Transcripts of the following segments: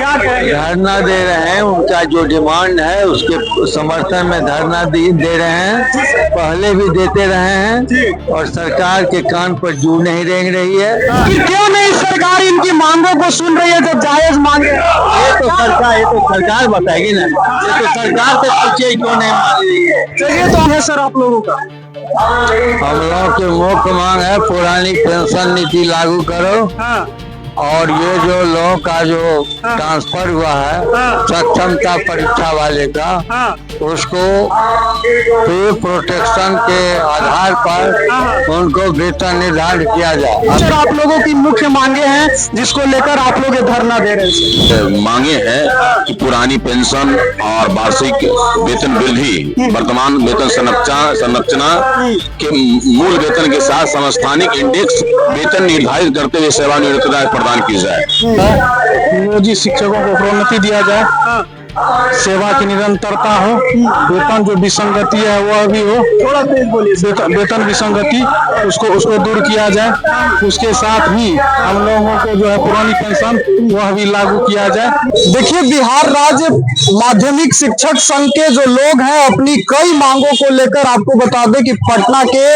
क्या कहेंगे? धरना दे रहे हैं, उनका जो डिमांड है उसके समर्थन में धरना दे रहे हैं। पहले भी देते रहे हैं और सरकार के कान पर जू नहीं रेंग रही है। क्यों नहीं सरकार इनकी मांगों को सुन रही है जब जायज मांगे? ये तो सरकार बताएगी ना। ये तो सरकार से पूछिए क्यों नहीं मान रही है। चलिए तो है सर आप लोगों का हम लोग की मुख्य मांग है पुरानी पेंशन नीति लागू करो। हाँ। और ये जो लोगों का जो ट्रांसफर हुआ है सक्षमता परीक्षा वाले का, उसको फ्री प्रोटेक्शन के आधार पर उनको वेतन निर्धारित किया जाए। सर आप लोगों की मुख्य मांगे हैं जिसको लेकर आप लोग ये धरना दे रहे हैं? मांगे हैं कि पुरानी पेंशन और वार्षिक वेतन वृद्धि वर्तमान वेतन संरचना के मूल वेतन के साथ समस्थानिक इंडेक्स वेतन निर्धारित करते हुए सेवानिवृत्ति प्रदान की जाए। नियोजित शिक्षकों को प्रोन्नति दिया जाए, सेवा की निरंतरता हो, वेतन जो विसंगति है वह भी हो, थोड़ा तेज बोलिए, वेतन विसंगति उसको दूर किया जाए। उसके साथ ही हम लोगों को जो है पुरानी पेंशन वह भी लागू किया जाए। देखिए बिहार राज्य माध्यमिक शिक्षक संघ के जो लोग हैं अपनी कई मांगों को लेकर आपको बता दें कि पटना के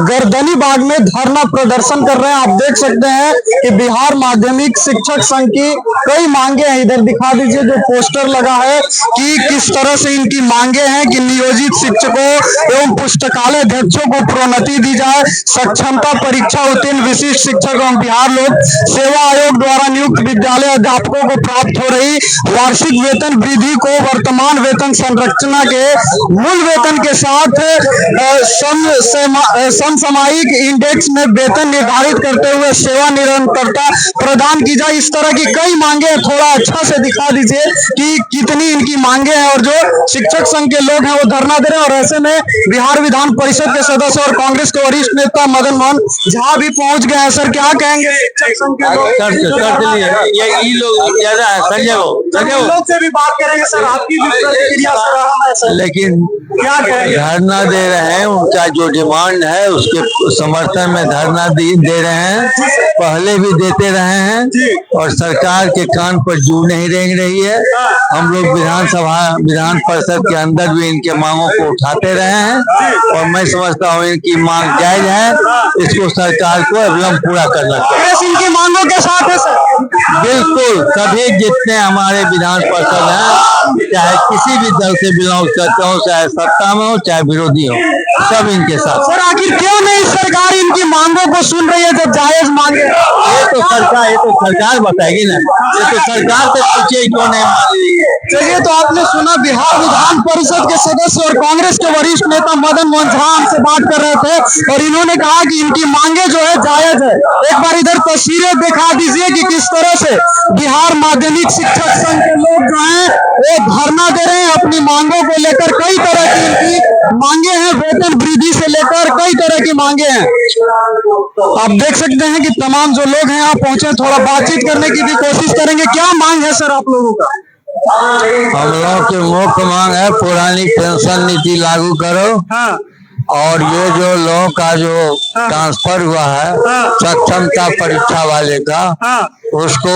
गर्दनी बाग में धरना प्रदर्शन कर रहे हैं। आप देख सकते हैं कि बिहार माध्यमिक शिक्षक संघ की कई मांगे हैं। इधर दिखा दीजिए जो पोस्टर लगा है कि किस तरह से इनकी मांगे हैं कि नियोजित शिक्षकों एवं पुस्तकालय अध्यक्षों को प्रोन्नति दी जाए, सक्षमता परीक्षा उत्तीर्ण विशिष्ट शिक्षक एवं बिहार लोक सेवा आयोग द्वारा नियुक्त विद्यालय अध्यापकों को प्राप्त हो रही वार्षिक वेतन वृद्धि को वर्तमान वेतन संरचना के मूल वेतन के साथ समसामयिक इंडेक्स में वेतन निर्धारित करते हुए सेवा निरंतरता प्रदान की जाए। इस तरह की कई मांगे थोड़ा अच्छा से दिखा दीजिए कि कितनी इनकी मांगे हैं। और जो शिक्षक संघ के लोग हैं वो धरना दे रहे हैं और ऐसे में बिहार विधान परिषद के सदस्य और कांग्रेस के वरिष्ठ नेता मदन मोहन झा भी पहुंच गए हैं। सर क्या कहेंगे शिक्षक संघ के लोग? ये लोग ज्यादा है, लोग से भी बात करेंगे सर, आपकी भी प्रतिक्रिया सर। लेकिन क्या कहेंगे? धरना दे रहे हैं, उनका जो डिमांड है उसके समर्थन में धरना दे रहे हैं। पहले भी देते रहे हैं और सरकार के कान पर जू नहीं रेंग रही है। हम लोग विधान परिषद के अंदर भी इनके मांगों को उठाते रहे हैं और मैं समझता हूँ इनकी मांग जायज है। इसको सरकार को अविलंब पूरा करना चाहिए। इनकी मांगों के साथ है सर? बिल्कुल, सभी जितने हमारे विधान परिषद हैं, चाहे किसी भी दल से बिलोंग करते हो, चाहे सत्ता में हो चाहे विरोधी हो, सब इनके साथ। सर आखिर क्यों नहीं सरकार इनकी मांगों को सुन रही है जब जायज मांगे? ये तो सरकार बताएगी ना। ये तो सरकार से पूछिए क्यों नहीं मान रही है। चलिए तो आपने सुना बिहार विधान परिषद के सदस्य और कांग्रेस के वरिष्ठ नेता मदन मोहन झा हमसे बात कर रहे थे और इन्होंने कहा कि इनकी मांगे जो है जायज है। एक बार इधर तस्वीरें दिखा दीजिए कि किस तरह से बिहार माध्यमिक शिक्षक संघ के लोग जो हैं वो धरना दे रहे हैं अपनी मांगों को लेकर। कई तरह की इनकी मांगे हैं, वेतन वृद्धि से लेकर कई तरह की मांगे हैं। आप देख सकते हैं कि तमाम जो लोग हैं यहाँ पहुंचे, थोड़ा बातचीत करने की भी कोशिश करेंगे। क्या मांग है सर आप लोगों का? हम लोग की मुख्य मांग है पुरानी पेंशन नीति लागू करो। और ये जो लोगों का जो ट्रांसफर हुआ है सक्षमता परीक्षा वाले का, उसको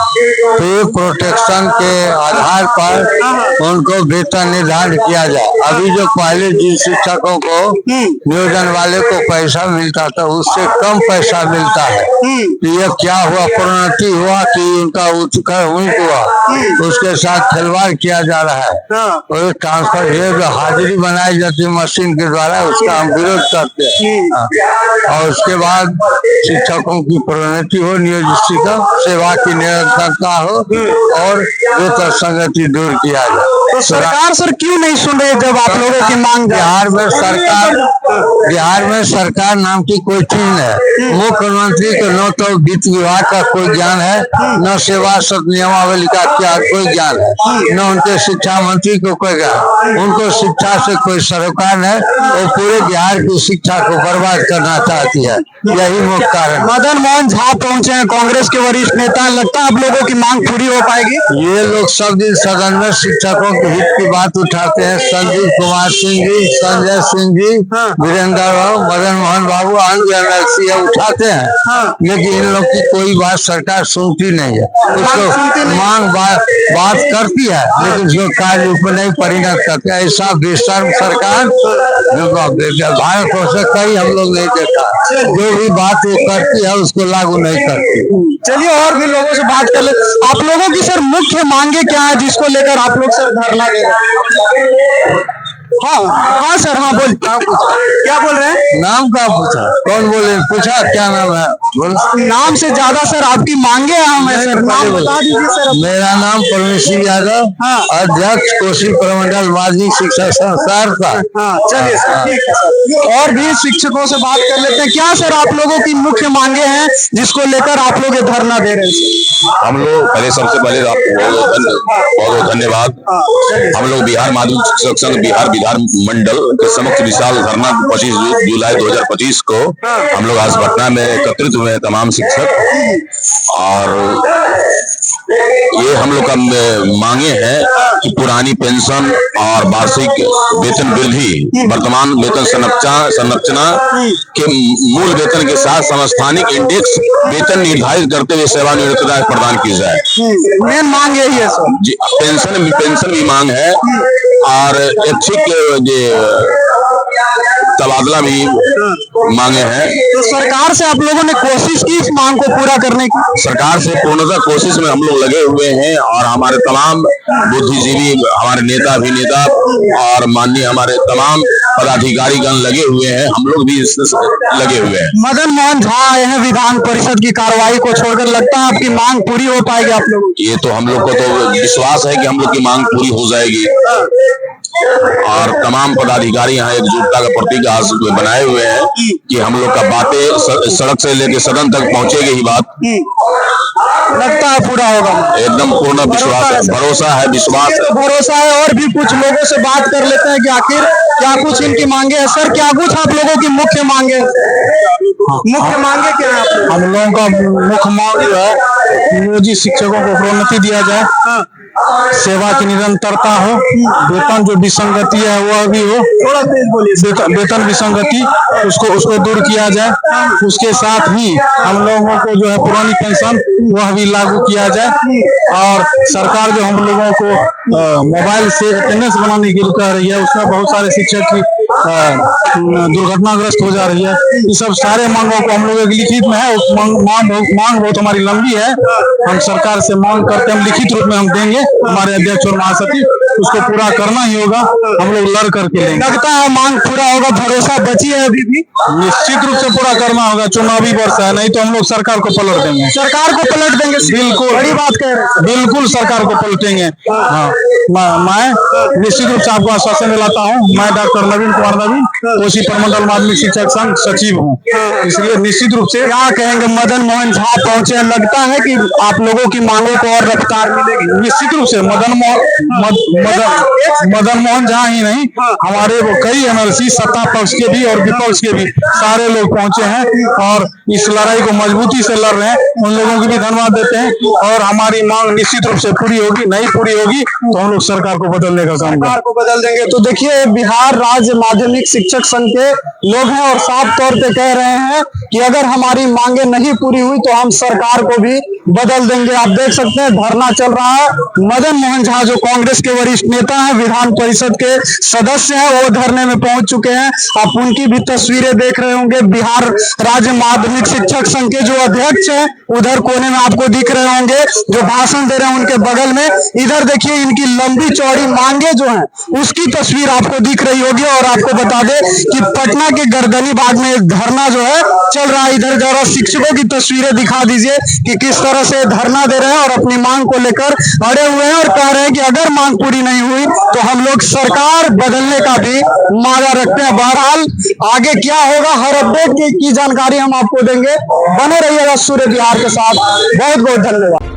फ्री प्रोटेक्शन के आधार पर उनको वेतन निर्धारित किया जाए। अभी जो पहले जिन शिक्षकों को नियोजन वाले को पैसा मिलता था उससे कम पैसा मिलता है। ये क्या हुआ, प्रोन्नति हुआ कि उनका उच्च हुआ, उसके साथ खिलवाड़ किया जा रहा है। और ट्रांसफर ये जो हाजिरी बनाई जाती है मशीन के द्वारा, उसका हम विरोध करते हैं। और उसके बाद शिक्षकों की प्रोन्नति हो, नियोजित शिक्षक सेवा की निरंतरता हो और वेतन संगति दूर किया जाए। तो सरकार सर क्यों नहीं सुन रही जब आप लोगों की मांग? बिहार में सरकार नाम की कोई चीज है। मुख्यमंत्री को न तो वित्त विभाग का कोई ज्ञान है, न सेवा नियमावली का क्या कोई ज्ञान है, न उनके शिक्षा मंत्री को कोई ज्ञान। उनको शिक्षा से कोई सरोकार है, वो पूरे बिहार की शिक्षा को बर्बाद करना चाहती है। यही मुख्य कारण। मदन मोहन झा पहुंचे हैं, कांग्रेस के वरिष्ठ नेता। लगता है आप लोगों की मांग पूरी हो पाएगी? ये लोग सब दिन सदन में शिक्षकों लोक हित की बात उठाते हैं। संजीव कुमार सिंह जी, संजय सिंह जी, वीरेंद्र बाबू, मदन मोहन बाबू, अन्य एमएलसी उठाते हैं, लेकिन इन लोग की कोई बात सरकार सुनती नहीं है। उसको मांग बात करती है, लेकिन उसको कार्य रूप में नहीं परिणत करते। ऐसा बेशर्म सरकार भारत वर्ष से कई हम लोग नहीं देखा। जो भी बात वो करती है उसको लागू नहीं करती। चलिए और भी लोगों से बात कर ले। आप लोगों की सर मुख्य मांगे क्या है जिसको लेकर आप लोग सर धरना दे रहे हैं? हाँ सर, हाँ बोल, क्या बोल रहे हैं? नाम का पूछा, कौन बोले? पूछा क्या नाम है? बोल। नाम से ज्यादा सर आपकी मांगे हैं सर, नाम बता दीजिए सर। मेरा नाम परमेश्वर यादव, अध्यक्ष कोसी प्रमंडल माध्यमिक शिक्षा संस्थान का। चलिए सर, ठीक है सर। और भी शिक्षकों से बात कर लेते हैं। क्या सर आप लोगों की मुख्य मांगे हैं जिसको लेकर आप लोग ये धरना दे रहे हैं? हम लोग सबसे पहले आपको बहुत धन्यवाद। हम लोग बिहार माध्यमिक शिक्षक संघ बिहार विधान मंडल के समक्ष विशाल धरना 25 जुलाई 2025 को हम लोग आज पटना में एकत्रित हुए हैं, तमाम शिक्षक। और ये हम लोग का मांगे हैं कि पुरानी पेंशन और वार्षिक वेतन वृद्धि, वर्तमान वेतन संरचना के मूल वेतन के साथ समस्थानिक इंडेक्स वेतन निर्धारित करते हुए सेवानिवृत्ति प्रदान की जाए। मेन मांग यही है सर। पेंशन भी मांग है और ऐच्छिक तबादला भी मांगे हैं। तो सरकार से आप लोगों ने कोशिश की इस मांग को पूरा करने की? सरकार से पूर्णतः कोशिश में हम लोग लगे हुए हैं और हमारे तमाम बुद्धिजीवी, हमारे नेता अभिनेता और माननीय हमारे तमाम पदाधिकारीगण लगे हुए हैं। हम लोग भी इसमें लगे हुए हैं। मदन मोहन झा आए हैं विधान परिषद की कार्रवाई को छोड़कर, लगता है आपकी मांग पूरी हो पाएगी आप लोगों की? ये तो हम लोग को तो विश्वास है कि हम लोग की मांग पूरी हो जाएगी और तमाम पदाधिकारी यहाँ एकजुटता का प्रतीक आज बनाए हुए हैं कि हम लोग का बातें सड़क से लेकर सदन तक पहुंचेगी ही बात। लगता है पूरा होगा? एकदम पूर्ण विश्वास है, भरोसा है, विश्वास है, भरोसा है। और भी कुछ लोगों से बात कर लेते हैं कि आखिर क्या कुछ इनकी मांगे है। सर, क्या कुछ आप लोगों की मुख्य मांगे? मुख्य मांगे क्या है? हम लोगों का मुख्य मांग जो है नियोजित शिक्षकों को प्रोन्नति दिया जाए, सेवा की निरंतरता हो, वेतन जो विसंगति है वह भी हो, थोड़ा तेज बोलिए, वेतन विसंगति उसको दूर किया जाए। उसके साथ ही हम लोगों को जो है पुरानी पेंशन वह भी लागू किया जाए। और सरकार जो हम लोगों को मोबाइल से अटेंडेंस बनाने के लिए कह रही है, उसमें बहुत सारे शिक्षक की दुर्घटनाग्रस्त हो जा रही है। ये सब सारे मांगों को हम लोग लिखित में है। मांग बहुत हमारी लंबी है। हम सरकार से मांग करते हम लिखित रूप में हम देंगे। हमारे अध्यक्ष और महासचिव, उसको पूरा करना ही होगा। हम लोग लड़ करके लेंगे। लगता है मांग पूरा होगा? भरोसा बची है अभी भी? निश्चित रूप से पूरा करना होगा। चुनावी वर्ष है, नहीं तो हम लोग सरकार को पलट देंगे। सरकार को पलट देंगे? बिल्कुल, बड़ी बात कह रहे हैं। बिल्कुल सरकार को पलटेंगे। हाँ, मैं निश्चित रूप से आपको आश्वासन दिलाता हूँ। मैं डॉक्टर नवीन कुमार नवीन, कोसी प्रमंडल माध्यमिक शिक्षक संघ सचिव हूँ, इसलिए निश्चित रूप से। क्या कहेंगे? मदन मोहन झा पहुंचे, लगता है कि आप लोगों की मांगों को और रफ्तार मिलेगी? निश्चित रूप से मदन मोहन झा ही नहीं, हमारे कई एमएलसी सत्ता पक्ष के भी और विपक्ष के भी सारे लोग पहुंचे हैं और इस लड़ाई को मजबूती से लड़ रहे हैं। उन लोगों की भी धन्यवाद देते हैं। और हमारी मांग निश्चित रूप से पूरी होगी। नहीं पूरी होगी तो हम लोग सरकार को बदलने का काम सरकार को बदल देंगे। तो देखिए, बिहार राज्य माध्यमिक शिक्षक संघ के लोग हैं और साफ तौर पे कह रहे हैं कि अगर हमारी मांगे नहीं पूरी हुई तो हम सरकार को भी बदल देंगे। आप देख सकते हैं धरना चल रहा है। मदन मोहन झा जो कांग्रेस के वरिष्ठ नेता हैं, विधान परिषद के सदस्य हैं, वो धरने में पहुंच चुके हैं। आप उनकी भी तस्वीरें देख रहे होंगे। बिहार राज्य माध्यमिक शिक्षक संघ के जो अध्यक्ष हैं उधर कोने में आपको दिख रहे होंगे, जो भाषण दे रहे हैं उनके बगल में। इधर देखिए, इनकी लंबी चौड़ी मांगे जो हैं उसकी तस्वीर आपको दिख रही होगी। और आपको बता दें कि पटना के गर्दनी बाग में एक धरना जो है चल रहा है। इधर जरा शिक्षकों की तस्वीरें दिखा दीजिए कि किस तरह से धरना दे रहे हैं और अपनी मांग को लेकर अड़े हुए हैं और कह रहे हैं कि अगर मांग पूरी नहीं हुई तो हम लोग सरकार बदलने का भी मांगा रखते हैं। बहरहाल आगे क्या होगा, हर अपडेट की जानकारी हम आपको देंगे। बने रहिएगा सूर्य बिहार के साथ। बहुत बहुत धन्यवाद।